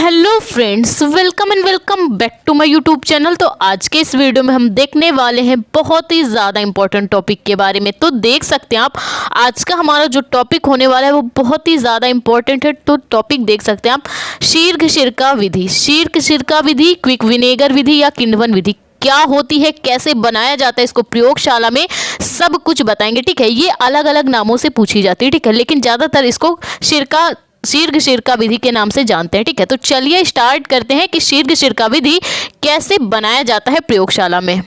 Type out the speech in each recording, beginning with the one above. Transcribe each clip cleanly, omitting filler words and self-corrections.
Hello friends, welcome and welcome back to my YouTube channel. तो आज के इस वीडियो में हम देखने वाले हैं बहुत ही ज़्यादा इंपॉर्टेंट टॉपिक के बारे में। तो देख सकते हैं आप, आज का हमारा जो टॉपिक होने वाला है वो बहुत ही ज़्यादा इंपॉर्टेंट है। तो टॉपिक देख सकते हैं आप, शीर्घ सिरका विधि। शीर्घ सिरका विधि, क्विक विनेगर विधि या किण्वन विधि क्या होती है, कैसे बनाया जाता है, इसको प्रयोगशाला में सब कुछ बताएंगे। ठीक है, ये अलग अलग नामों से पूछी जाती है। ठीक है, लेकिन ज़्यादातर इसको शीर्घ सिरका विधि के नाम से जानते हैं। ठीक है, तो चलिए स्टार्ट करते हैं कि शीर्घ सिरका विधि कैसे बनाया जाता है प्रयोगशाला में।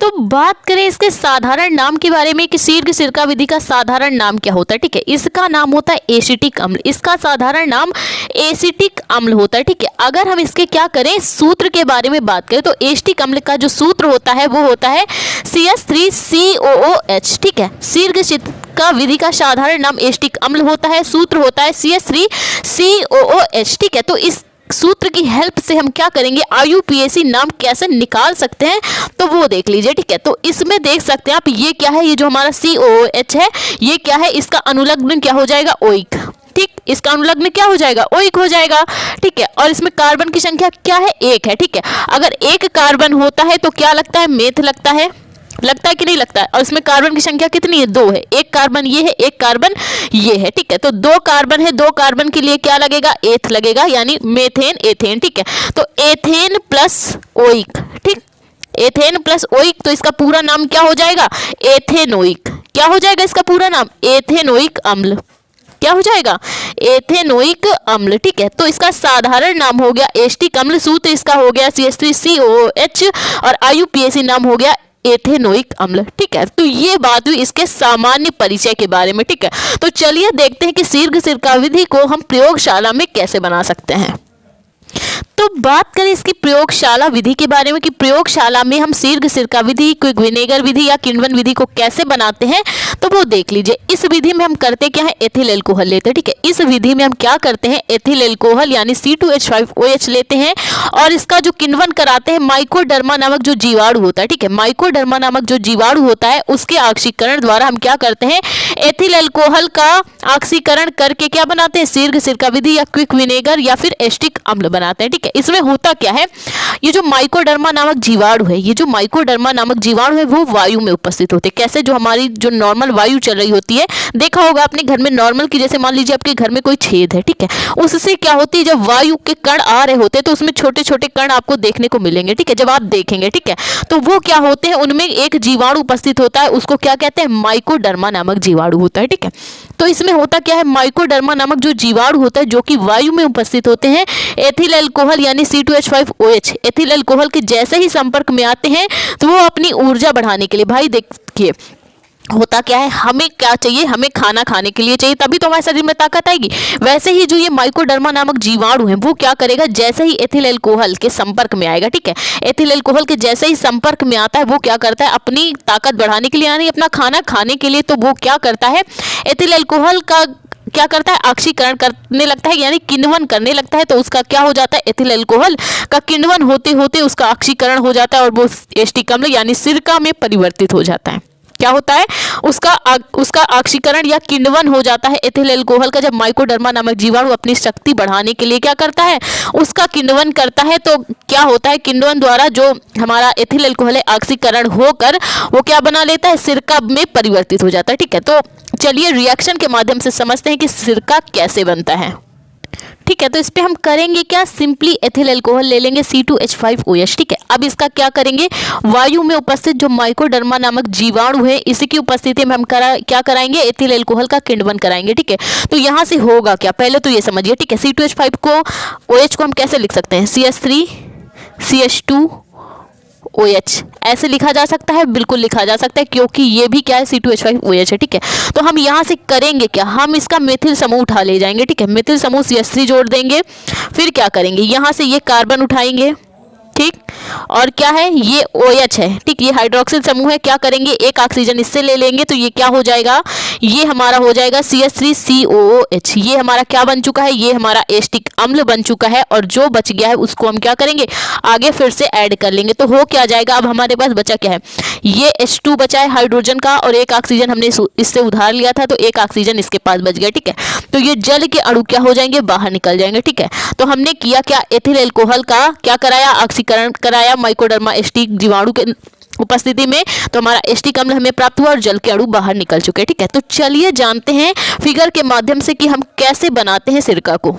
तो बात करें इसके साधारण नाम के बारे में कि शीर्घ सिरका विधि का साधारण नाम क्या होता है। ठीक है, इसका नाम होता है एसिटिक अम्ल। इसका साधारण नाम एसिटिक अम्ल होता है। ठीक है, अगर हम इसके क्या करें, सूत्र के बारे में बात करें तो एसिटिक अम्ल का जो सूत्र होता है वो होता है CH3COOH। ठीक है, शीर्घ सिरका विधि का साधारण नाम एसिटिक अम्ल होता है, सूत्र होता है CH3COOH। ठीक है, तो इस सूत्र की हेल्प से हम क्या करेंगे, IUPAC नाम कैसे निकाल सकते हैं तो वो देख लीजिए। ठीक है, तो इसमें देख सकते हैं आप, ये क्या है, ये जो हमारा COOH है ये क्या है, इसका अनुलग्न क्या हो जाएगा, ओइक। ठीक, इसका अनुलग्न क्या हो जाएगा, ओइक हो जाएगा। ठीक है, और इसमें कार्बन की संख्या क्या है, 1 है। ठीक है, अगर 1 कार्बन होता है तो क्या लगता है, मेथ लगता है कि नहीं लगता है। और इसमें कार्बन की संख्या कितनी है, 2 है। 1 कार्बन ये है, 1 कार्बन ये है। ठीक है, तो 2 कार्बन है, 2 कार्बन के लिए क्या लगेगा, एथ लगेगा, यानी मेथेन एथेन। ठीक है, तो एथेन प्लस ओइक। ठीक, एथेन प्लस ओइक, तो इसका पूरा नाम क्या हो जाएगा, एथेनोइक। क्या हो जाएगा इसका पूरा नाम, एथेनोइक अम्ल। क्या हो जाएगा, एथेनोइक अम्ल। ठीक है, तो इसका साधारण नाम हो गया एसिटिक अम्ल, सूत्र इसका हो गया CH3COOH और IUPAC नाम हो गया एथेनोइक अम्ल। ठीक है, तो ये बात हुई इसके सामान्य परिचय के बारे में। ठीक है, तो चलिए देखते हैं कि शीर्घ सिरका विधि को हम प्रयोगशाला में कैसे बना सकते हैं। तो बात करें इसकी प्रयोगशाला विधि के बारे में कि प्रयोगशाला में हम शीर्घ सिरका विधि, क्विक विनेगर विधि या किण्वन विधि को कैसे बनाते हैं तो वो देख लीजिए। इस विधि में हम करते क्या है, एथिल एल्कोहल लेते हैं। ठीक है, इस विधि में हम क्या करते हैं, एथिल एल्कोहल यानी C2H5OH लेते हैं और इसका जो किण्वन कराते हैं माइकोडर्मा नामक जो जीवाणु होता है। ठीक है, माइकोडर्मा नामक जो जीवाणु होता है उसके ऑक्सीकरण द्वारा हम क्या करते हैं, एथिल एल्कोहल का ऑक्सीकरण करके क्या बनाते हैं, शीर्घ सिरका विधि या क्विक विनेगर या फिर एसिटिक अम्ल बनाते हैं। ठीक है, इसमें होता क्या है, ये जो माइकोडर्मा नामक जीवाणु है, ये जो माइकोडर्मा नामक जीवाणु है वो वायु में उपस्थित होते हैं। कैसे, जो हमारी जो नॉर्मल वायु चल रही होती है, देखा होगा अपने घर में नॉर्मल की, जैसे मान लीजिए आपके घर में कोई छेद है। ठीक है, उससे क्या होती है, जब वायु के कण आ रहे होते हैं तो उसमें छोटे छोटे कण आपको देखने को मिलेंगे। ठीक है, जब आप देखेंगे, ठीक है, तो वो क्या होते हैं, उनमें एक जीवाणु उपस्थित होता है, उसको क्या कहते हैं, माइकोडर्मा नामक जीवाणु होता है। ठीक है, तो इसमें होता क्या है, माइकोडर्मा नामक जो जीवाणु होता है जो कि वायु में उपस्थित होते हैं, एथिल एल्कोहल यानी C2H5OH एथिल एल्कोहल के जैसे ही संपर्क में आते हैं तो वो अपनी ऊर्जा बढ़ाने के लिए, भाई देखिए होता क्या है, हमें क्या चाहिए, हमें खाना खाने के लिए चाहिए, तभी तो हमारे शरीर में ताकत आएगी। वैसे ही जो ये माइकोडर्मा नामक जीवाणु है वो क्या करेगा, जैसे ही एथिल एल्कोहल के संपर्क में आएगा, ठीक है, एथिल एल्कोहल के जैसे ही संपर्क में आता है वो क्या करता है, अपनी ताकत बढ़ाने के लिए यानी अपना खाना खाने के लिए, तो वो क्या करता है, एथिल एल्कोहल का क्या करता है, ऑक्सीकरण करने लगता है यानी किण्वन करने लगता है। तो उसका क्या हो जाता है, एथिल एल्कोहल का किण्वन होते होते उसका ऑक्सीकरण हो जाता है और वो एसिटिक अम्ल यानी सिरका में परिवर्तित हो जाता है। क्या होता है, उसका ऑक्सीकरण या किण्वन हो जाता है एथिल एल्कोहल का। जब माइकोडर्मा नामक जीवाणु अपनी शक्ति बढ़ाने के लिए क्या करता है, उसका किण्वन करता है, तो क्या होता है, किण्वन द्वारा जो हमारा एथिल एल्कोहल है ऑक्सीकरण होकर वो क्या बना लेता है, सिरका में परिवर्तित हो जाता है। ठीक है, तो चलिए रिएक्शन के माध्यम से समझते हैं कि सिरका कैसे बनता है। ठीक है, तो इस पे हम करेंगे क्या, सिंपली एथिल एल्कोहल ले लेंगे C2H5OH। ठीक है, अब इसका क्या करेंगे, वायु में उपस्थित जो माइकोडर्मा नामक जीवाणु है इसकी उपस्थिति में हम क्या कराएंगे, एथिल एल्कोहल का किण्वन कराएंगे। ठीक है, तो यहाँ से होगा क्या, पहले तो ये समझिए। ठीक है, C2H5 को OH को हम कैसे लिख सकते हैं, CH3CH2OH ऐसे लिखा जा सकता है, बिल्कुल लिखा जा सकता है, क्योंकि ये भी क्या है, C2H5OH है। ठीक है, तो हम यहाँ से करेंगे क्या, हम इसका मेथिल समूह उठा ले जाएंगे। ठीक है, मेथिल समूह CH3 जोड़ देंगे, फिर क्या करेंगे, यहाँ से ये कार्बन उठाएंगे, ठीक, और क्या है, ये OH है, ठीक, ये हाइड्रोक्सिल समूह है। क्या करेंगे, एक ऑक्सीजन इससे ले लेंगे तो ये क्या हो जाएगा, ये हमारा हो जाएगा CH3COOH। ये हमारा क्या बन चुका है, ये हमारा एस्टिक अम्ल बन चुका है। और जो बच गया है उसको हम क्या करेंगे, आगे फिर से ऐड कर लेंगे। तो हो क्या जाएगा, अब हमारे पास बचा क्या है, ये H2 बचा है हाइड्रोजन का, और एक ऑक्सीजन हमने इससे उधार लिया था, तो एक ऑक्सीजन इसके पास बच गया, ठीक है। तो ये जल के अणु क्या हो जाएंगे, बाहर निकल जाएंगे, ठीक है। तो हमने किया क्या, एथिल अल्कोहल का क्या कराया, ऑक्सीकरण कराया माइकोडर्मा एस्टिक जीवाणु के उपस्थिति में। तो हमारा एस्टिक अम्ल हमें प्राप्त हुआ और जल के अणु बाहर निकल चुके हैं, ठीक है। तो चलिए जानते हैं फिगर के माध्यम से कि हम कैसे बनाते हैं सिरका को।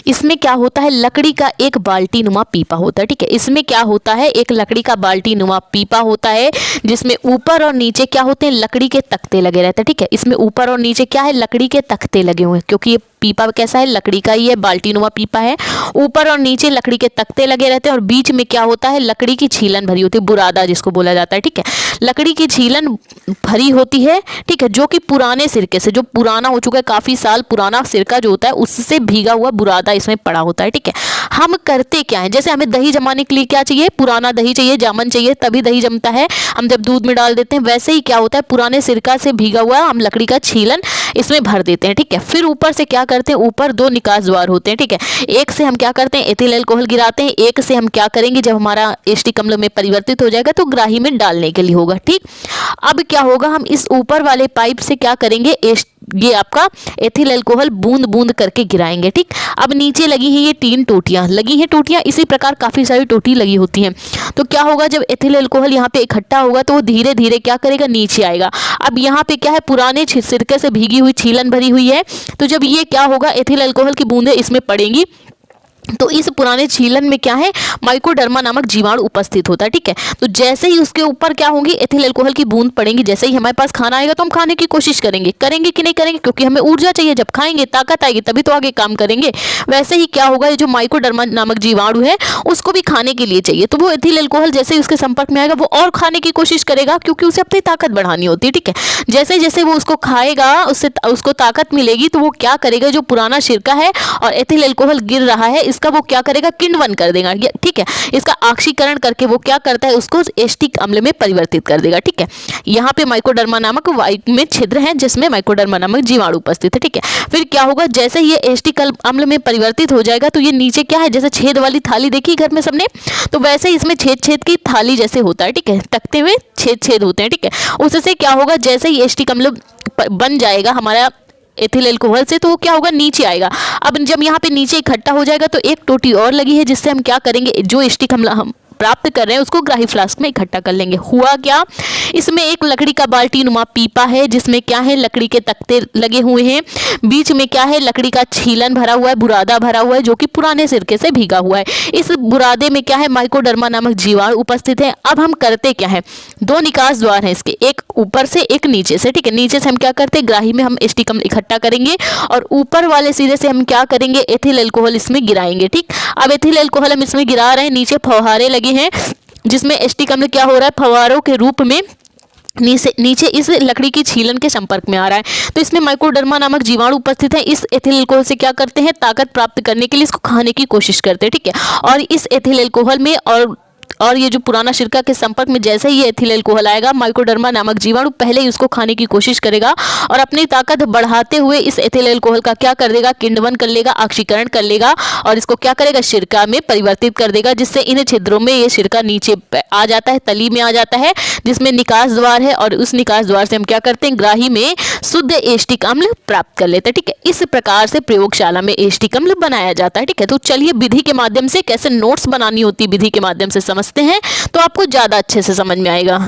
इसमें क्या होता है, लकड़ी का एक बाल्टी नुमा पीपा होता है, ठीक है। इसमें क्या होता है, एक लकड़ी का बाल्टी नुमा पीपा होता है जिसमें ऊपर और नीचे क्या होते हैं, लकड़ी के तख्ते लगे रहते हैं, ठीक है। इसमें ऊपर और नीचे क्या है, लकड़ी के तख्ते लगे हुए हैं, क्योंकि ये पीपा कैसा है, लकड़ी का ही है, बाल्टी नुमा पीपा है। ऊपर और नीचे लकड़ी के तख्ते लगे रहते हैं और बीच में क्या होता है, लकड़ी की छीलन भरी होती है, बुरादा जिसको बोला जाता है, ठीक है। लकड़ी की छीलन भरी होती है, ठीक है, जो कि पुराने सिरके से, जो पुराना हो चुका है, काफी साल पुराना सिरका जो होता है उससे भीगा हुआ बुरादा इसमें पड़ा होता है, ठीक है। हम करते क्या है, जैसे हमें दही जमाने के लिए क्या चाहिए, पुराना दही चाहिए, जामन चाहिए, तभी दही जमता है, हम जब दूध में डाल देते हैं। वैसे ही क्या होता है, पुराने सिरका से भीगा हुआ हम लकड़ी का छीलन इसमें भर देते हैं, ठीक है। फिर ऊपर से क्या करते हैं, ऊपर दो निकास द्वार होते हैं, ठीक है। एक से हम क्या करते हैं, एथिल अल्कोहल गिराते हैं, एक से हम क्या करेंगे, जब हमारा एस्टिक अम्ल में परिवर्तित हो जाएगा तो ग्राही में डालने के लिए होगा, ठीक। अब क्या होगा, हम इस ऊपर वाले पाइप से क्या करेंगे, ये आपका एथिल अल्कोहल बूंद बूंद करके गिराएंगे, ठीक। अब नीचे लगी है ये 3 टोटियां लगी हैं, टोटियां इसी प्रकार काफी सारी टोटी लगी होती हैं। तो क्या होगा, जब एथिल अल्कोहल यहाँ पे इकट्ठा होगा तो वो धीरे धीरे क्या करेगा, नीचे आएगा। अब यहाँ पे क्या है, पुराने सिरके से भीगी हुई छीलन भरी हुई है, तो जब ये क्या होगा, एथिल अल्कोहल की बूंदें इसमें पड़ेंगी तो इस पुराने छीलन में क्या है, माइकोडर्मा नामक जीवाणु उपस्थित होता है, ठीक है। तो जैसे ही उसके ऊपर क्या होंगी, एथिल अल्कोहल की बूंद पड़ेंगी, जैसे ही हमारे पास खाना आएगा तो हम खाने की कोशिश करेंगे कि नहीं करेंगे, क्योंकि हमें ऊर्जा चाहिए, जब खाएंगे ताकत आएगी तभी तो आगे काम करेंगे। वैसे ही क्या होगा, ये जो माइकोडर्मा नामक जीवाणु है उसको भी खाने के लिए चाहिए, तो वो एथिल अल्कोहल जैसे ही उसके संपर्क में आएगा वो और खाने की कोशिश करेगा, क्योंकि उसे अपनी ताकत बढ़ानी होती है, ठीक है। जैसे जैसे वो उसको खाएगा, उससे उसको ताकत मिलेगी, तो वो क्या करेगा, जो पुराना सिरका है और एथिल अल्कोहल गिर रहा है इसका वो क्या करेगा, किण्वन कर देगा, ठीक है। इसका ऑक्सीकरण करके वो क्या करता है, उसको एस्टिक अम्ल में परिवर्तित कर देगा, ठीक है। यहाँ पे माइकोडर्मा नामक व्हाइट में छिद्र है जिसमें माइकोडर्मा नामक जीवाणु उपस्थित है, ठीक है। फिर क्या होगा, जैसे ये एस्टिक अम्ल में परिवर्तित हो जाएगा तो ये नीचे क्या है, जैसे छेद वाली थाली देखी घर में सबने, तो वैसे ही इसमें छेद छेद की थाली जैसे होता है, ठीक है। तख्ते में छेद छेद होते हैं, ठीक है। उससे क्या होगा, जैसे ही एस्टिक अम्ल बन जाएगा हमारा एथिल अल्कोहल से, तो वो क्या होगा, नीचे आएगा। अब जब यहाँ पे नीचे इकट्ठा हो जाएगा तो एक टोटी और लगी है जिससे हम क्या करेंगे, जो एस्टिक अम्ल हम प्राप्त कर रहे हैं उसको ग्राही फ्लास्क में इकट्ठा कर लेंगे। हुआ क्या, इसमें एक लकड़ी का बाल्टी नुमा पीपा है जिसमें क्या है, लकड़ी के तख्ते लगे हुए हैं, बीच में क्या है, लकड़ी का छीलन भरा हुआ है, बुरादा भरा हुआ है जो कि पुराने सिरके से भीगा हुआ है। इस बुरादे में क्या है, माइकोडर्मा नामक जीवाणु उपस्थित है। अब हम करते क्या है, 2 निकास द्वार हैं इसके, एक ऊपर से एक नीचे से, ठीक है। नीचे से हम क्या करते हैं, ग्राही में हम एस्टिक अम्ल इकट्ठा करेंगे और ऊपर वाले सिरे से हम क्या करेंगे, एथिल अल्कोहल इसमें गिराएंगे, ठीक। अब एथिल अल्कोहल हम इसमें गिरा रहे हैं, नीचे फव्वारे लगे हैं जिसमें एस्टिक अम्ल क्या हो रहा है, फव्वारों के रूप में नीचे इस लकड़ी की छीलन के संपर्क में आ रहा है। तो इसमें माइकोडर्मा नामक जीवाणु उपस्थित है। इस एथिल अल्कोहल से क्या करते हैं, ताकत प्राप्त करने के लिए इसको खाने की कोशिश करते हैं, ठीक है। और इस एथिल अल्कोहल में और ये जो पुराना सिरका के संपर्क में जैसे ही ये एथिल अल्कोहल आएगा, माइकोडर्मा नामक जीवाणु पहले ही उसको खाने की कोशिश करेगा और अपनी ताकत बढ़ाते हुए इस एथिल अल्कोहल का क्या कर देगा, किण्वन कर लेगा, ऑक्सीकरण कर लेगा और इसको क्या करेगा, सिरका में परिवर्तित कर देगा, जिससे इन छिद्रों में ये सिरका नीचे आ जाता है, तली में आ जाता है जिसमें निकास द्वार है और उस निकास द्वार से हम क्या करते हैं, ग्राही में शुद्ध एस्टिक अम्ल प्राप्त कर लेते हैं, ठीक है। इस प्रकार से प्रयोगशाला में एस्टिक अम्ल बनाया जाता है, ठीक है। तो चलिए विधि के माध्यम से कैसे नोट्स बनानी होती है विधि के माध्यम से समझते हैं तो आपको ज्यादा अच्छे से समझ में आएगा,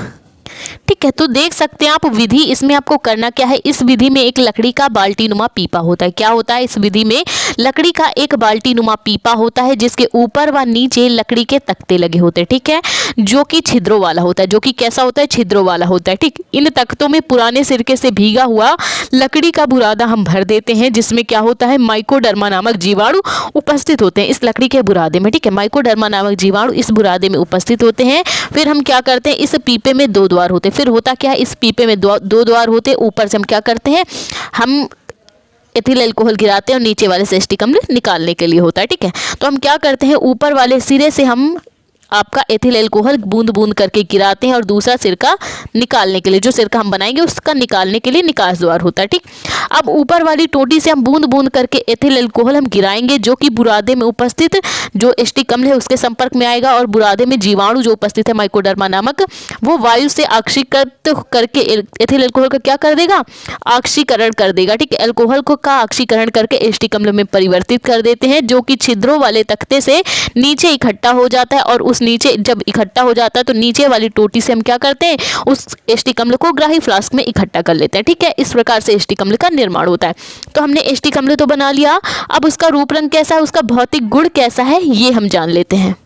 ठीक है। तो देख सकते हैं आप विधि, इसमें आपको करना क्या है, इस विधि में एक लकड़ी का बाल्टी नुमा पीपा होता है। क्या होता है, इस विधि में लकड़ी का एक बाल्टी नुमा पीपा होता है जिसके ऊपर व नीचे लकड़ी के तख्ते लगे होते हैं, ठीक है, जो कि छिद्रों वाला होता है, जो कि कैसा होता है, छिद्रों वाला होता है, ठीक। इन तख्तों में पुराने सिरके से भीगा हुआ लकड़ी का बुरादा हम भर देते हैं जिसमें क्या होता है, माइकोडर्मा नामक जीवाणु उपस्थित होते हैं इस लकड़ी के बुरादे में, ठीक है। माइकोडर्मा नामक जीवाणु इस बुरादे में उपस्थित होते हैं। फिर हम क्या करते हैं, इस पीपे में 2 द्वार होते हैं। फिर होता क्या है, इस पीपे में 2 द्वार होते हैं। ऊपर से हम क्या करते हैं, हम एथिल अल्कोहल गिराते हैं और नीचे वाले से एस्टिक अम्ल निकालने के लिए होता है, ठीक है। तो हम क्या करते हैं, ऊपर वाले सिरे से हम आपका एथिल अल्कोहल बूंद बूंद करके गिराते हैं और दूसरा सिरका निकालने के लिए, जो सिरका हम बनाएंगे उसका निकालने के लिए निकास द्वार होता है। ठीक, अब ऊपर वाली टोटी से हम बूंद बूंद करके एथिल अल्कोहल हम गिराएंगे, जो कि बुरादे में उपस्थित जो एस्टिक अम्ल है उसके संपर्क में आएगा और बुरादे में जीवाणु जो उपस्थित है माइकोडर्मा नामक, वो वायु से ऑक्सीकृत करके एथिल अल्कोहल का क्या कर देगा, ऑक्सीकरण कर देगा। ठीक है, अल्कोहल को का ऑक्सीकरण करके एस्टिक अम्ल में परिवर्तित कर देते हैं, जो कि छिद्रों वाले तख्ते से नीचे इकट्ठा हो जाता है और उस नीचे जब इकट्ठा हो जाता है तो नीचे वाली टोटी से हम क्या करते हैं, उस एस्टिक अम्ल को ग्राही फ्लास्क में इकट्ठा कर लेते हैं। ठीक है, इस प्रकार से एस्टिक अम्ल का निर्माण होता है। तो हमने एस्टिक अम्ल तो बना लिया, अब उसका रूप रंग कैसा है, उसका भौतिक गुण कैसा है, ये हम जान लेते हैं।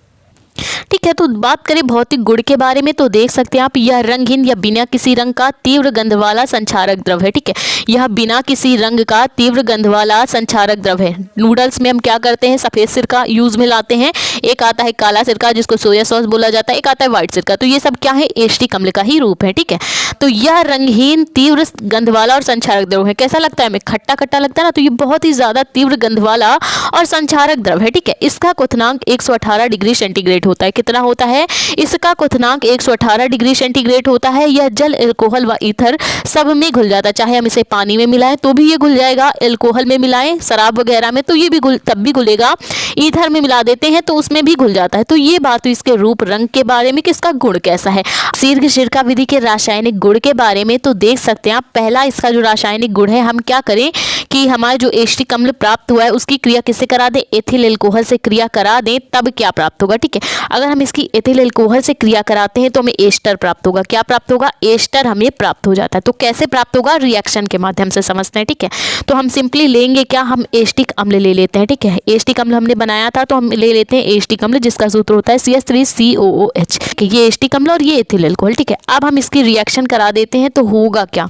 ठीक है, तो बात करें भौतिक गुण के बारे में तो देख सकते हैं आप, यह रंगहीन या बिना किसी रंग का तीव्र गंध वाला संचारक द्रव है। ठीक है, यह बिना किसी रंग का तीव्र गंध वाला संचारक द्रव है। नूडल्स में हम क्या करते हैं, सफेद सिरका यूज में लाते हैं, एक आता है काला सिरका जिसको सोया सॉस बोला जाता है, एक आता है व्हाइट सिरका, तो ये सब क्या है, एस्टिक अम्ल का ही रूप है। ठीक है, तो यह रंगहीन तीव्र गंध वाला और संचारक द्रव है। कैसा लगता है हमें, खट्टा खट्टा लगता है ना, तो ये बहुत ही ज्यादा तीव्र गंध वाला और संचारक द्रव है। ठीक है, इसका क्वथनांक 118 डिग्री सेंटीग्रेड होता है। कितना होता है, इसका क्वथनांक 118 डिग्री सेंटीग्रेड होता है। यह जल, अल्कोहल व ईथर सब में घुल जाता है, चाहे हम इसे पानी में मिलाएं तो भी ये घुल जाएगा, अल्कोहल में मिलाएं शराब वगैरह में तो ये भी तब भी घुलेगा, ईथर में मिला देते हैं तो उसमें भी घुल जाता है। तो ये बात हुई इसके रूप रंग के बारे में कि इसका गुण कैसा है। शीर्घ सिरका विधि के रासायनिक गुण के बारे में तो देख सकते हैं आप, पहला इसका जो रासायनिक गुण है, हम क्या करें कि हमारा जो एस्टिक अम्ल प्राप्त हुआ है उसकी क्रिया किससे करा दें, एथिल अल्कोहल से क्रिया करा दें, तब क्या प्राप्त होगा। ठीक है, अगर हम इसकी एथिल अल्कोहल से क्रिया कराते हैं तो हमें एस्टर प्राप्त होगा। क्या प्राप्त होगा, एस्टर हमें प्राप्त हो जाता है। तो कैसे प्राप्त होगा, रिएक्शन के माध्यम से समझते हैं। ठीक है, तो हम सिंपली लेंगे क्या, हम एस्टिक अम्ल ले लेते हैं। ठीक है, एस्टिक अम्ल हमने बनाया था तो हम ले लेते हैं एस्टिक अम्ल, जिसका सूत्र होता है CH3COOH। ये एस्टिक अम्ल और ये एथिल अल्कोहल। ठीक है, अब हम इसकी रिएक्शन करा देते हैं तो होगा क्या।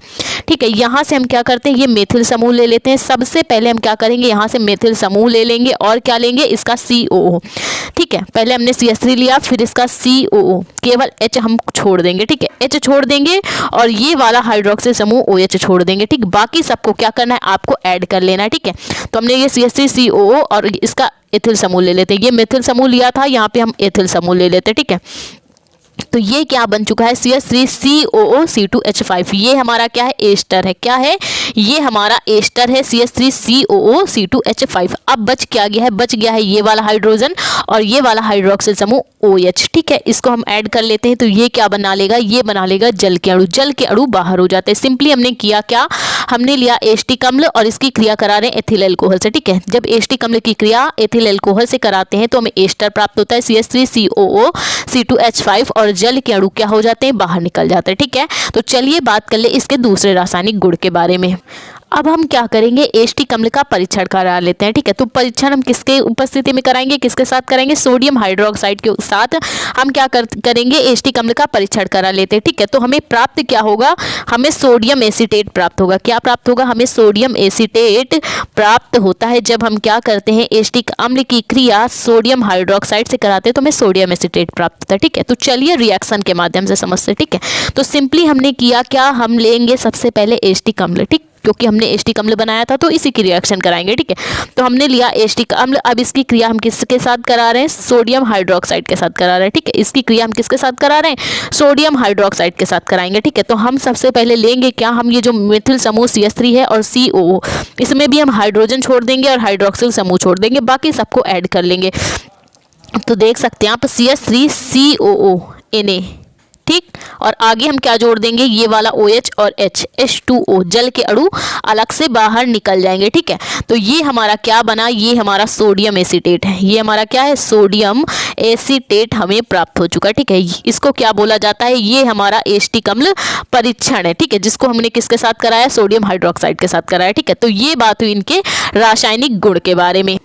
ठीक है, यहाँ से हम क्या करते हैं, ये मेथिल समूह ले लेते हैं। सबसे पहले हम क्या करेंगे, यहाँ से मेथिल समूह ले लेंगे और क्या लेंगे, इसका COO। ठीक है, पहले हमने CH3 लिया, फिर इसका COO, केवल H हम छोड़ देंगे। ठीक है, H छोड़ देंगे और ये वाला हाइड्रोक्सिल समूह OH छोड़ देंगे। ठीक, बाकी सबको क्या करना है, आपको ऐड कर लेना है। ठीक है, तो हमने ये CH3COO और इसका एथिल समूह ले लेते हैं। ये मेथिल समूह लिया था, यहाँ पे हम एथिल समूह ले लेते हैं। ठीक है, तो ये क्या बन चुका है, CH3COO(C2H5), ये हमारा क्या है, एस्टर है। क्या है, ये हमारा एस्टर है, CH3COO(C2H5). अब बच क्या गया है, बच गया है ये वाला हाइड्रोजन और ये वाला हाइड्रोक्सिल समूह OH। ठीक है, इसको हम ऐड कर लेते हैं तो ये क्या बना लेगा, ये बना लेगा जल के अणु। जल के अणु बाहर हो जाते हैं। सिंपली हमने किया क्या, हमने लिया एस्टिक अम्ल और इसकी क्रिया करा रहे हैं एथिल अल्कोहल से। ठीक है, जब एस्टिक अम्ल की क्रिया एथिल अल्कोहल से कराते हैं तो हमें एस्टर प्राप्त होता है, CH3COO(C2H5), और जल के अणु क्या हो जाते हैं, बाहर निकल जाते हैं। ठीक है, तो चलिए बात कर ले इसके दूसरे रासायनिक गुण के बारे में। अब हम क्या करेंगे, एस्टिक अम्ल का परीक्षण करा लेते हैं। ठीक है, तो परीक्षण हम किसके उपस्थिति में कराएंगे, किसके साथ कराएंगे, सोडियम हाइड्रोक्साइड के साथ हम क्या करेंगे, एस्टिक अम्ल का परीक्षण करा लेते हैं। ठीक है, तो हमें प्राप्त क्या होगा, हमें सोडियम एसीटेट प्राप्त होगा। क्या प्राप्त होगा, हमें सोडियम एसीटेट प्राप्त होता है। जब हम क्या करते हैं, एस्टिक अम्ल की क्रिया सोडियम हाइड्रोक्साइड से कराते हैं तो हमें सोडियम एसीटेट प्राप्त होता है। ठीक है, तो चलिए रिएक्शन के माध्यम से समझते हैं। ठीक है, तो सिंपली हमने किया क्या, हम लेंगे सबसे पहले एस्टिक अम्ल। ठीक, क्योंकि हमने एस्टिक अम्ल बनाया था तो इसी की रिएक्शन कराएंगे। ठीक है, तो हमने लिया एस्टिक अम्ल। अब इसकी क्रिया हम किसके साथ करा रहे हैं, सोडियम हाइड्रोक्साइड के साथ करा रहे हैं। ठीक है, इसकी क्रिया हम किसके साथ करा रहे हैं, सोडियम हाइड्रोक्साइड के साथ कराएंगे। ठीक है, तो हम सबसे पहले लेंगे क्या, हम ये जो मेथिल समूह CH3 है और COO, इसमें भी हम हाइड्रोजन छोड़ देंगे और हाइड्रोक्सिल समूह छोड़ देंगे, बाकी सबको ऐड कर लेंगे। तो देख सकते हैं आप CH3COO Na। ठीक, और आगे हम क्या जोड़ देंगे, ये वाला OH और H2O, जल के अणु अलग से बाहर निकल जाएंगे। ठीक है, तो ये हमारा क्या बना, ये हमारा सोडियम एसीटेट है। ये हमारा क्या है, सोडियम एसीटेट हमें प्राप्त हो चुका है। ठीक है, इसको क्या बोला जाता है, ये हमारा एस्टिक अम्ल परीक्षण है। ठीक है, जिसको हमने किसके साथ कराया, सोडियम हाइड्रोक्साइड के साथ कराया। ठीक है, तो ये बात हुई इनके रासायनिक गुण के बारे में।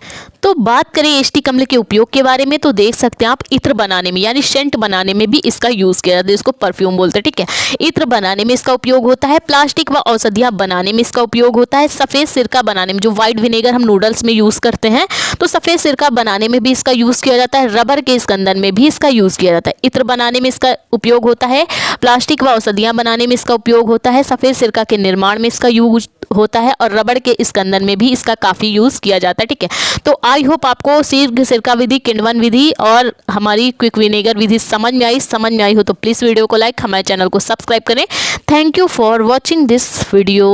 तो बात करें एस्टिक अम्ल के उपयोग के बारे में तो देख सकते हैं आप, इत्र बनाने में यानी सेंट बनाने में भी इसका यूज किया जाता है, इसको परफ्यूम बोलते हैं। ठीक है, इत्र बनाने में इसका उपयोग होता है, प्लास्टिक व औषधियां बनाने में इसका उपयोग होता है, सफेद सिरका बनाने में, जो व्हाइट विनेगर हम नूडल्स में यूज करते हैं तो सफेद सिरका बनाने में भी इसका यूज किया जाता है, रबर के स्कंदन में भी इसका यूज किया जाता है। इत्र बनाने में इसका उपयोग होता है, प्लास्टिक व औषधियां बनाने में इसका उपयोग होता है, सफेद सिरका के निर्माण में इसका यूज होता है और रबड़ के स्कंदन में भी इसका काफ़ी यूज़ किया जाता है। ठीक है, तो आई होप आपको सिरका विधि, किण्वन विधि और हमारी क्विक विनेगर विधि समझ में आई हो तो प्लीज़ वीडियो को लाइक, हमारे चैनल को सब्सक्राइब करें। Thank you for watching this video.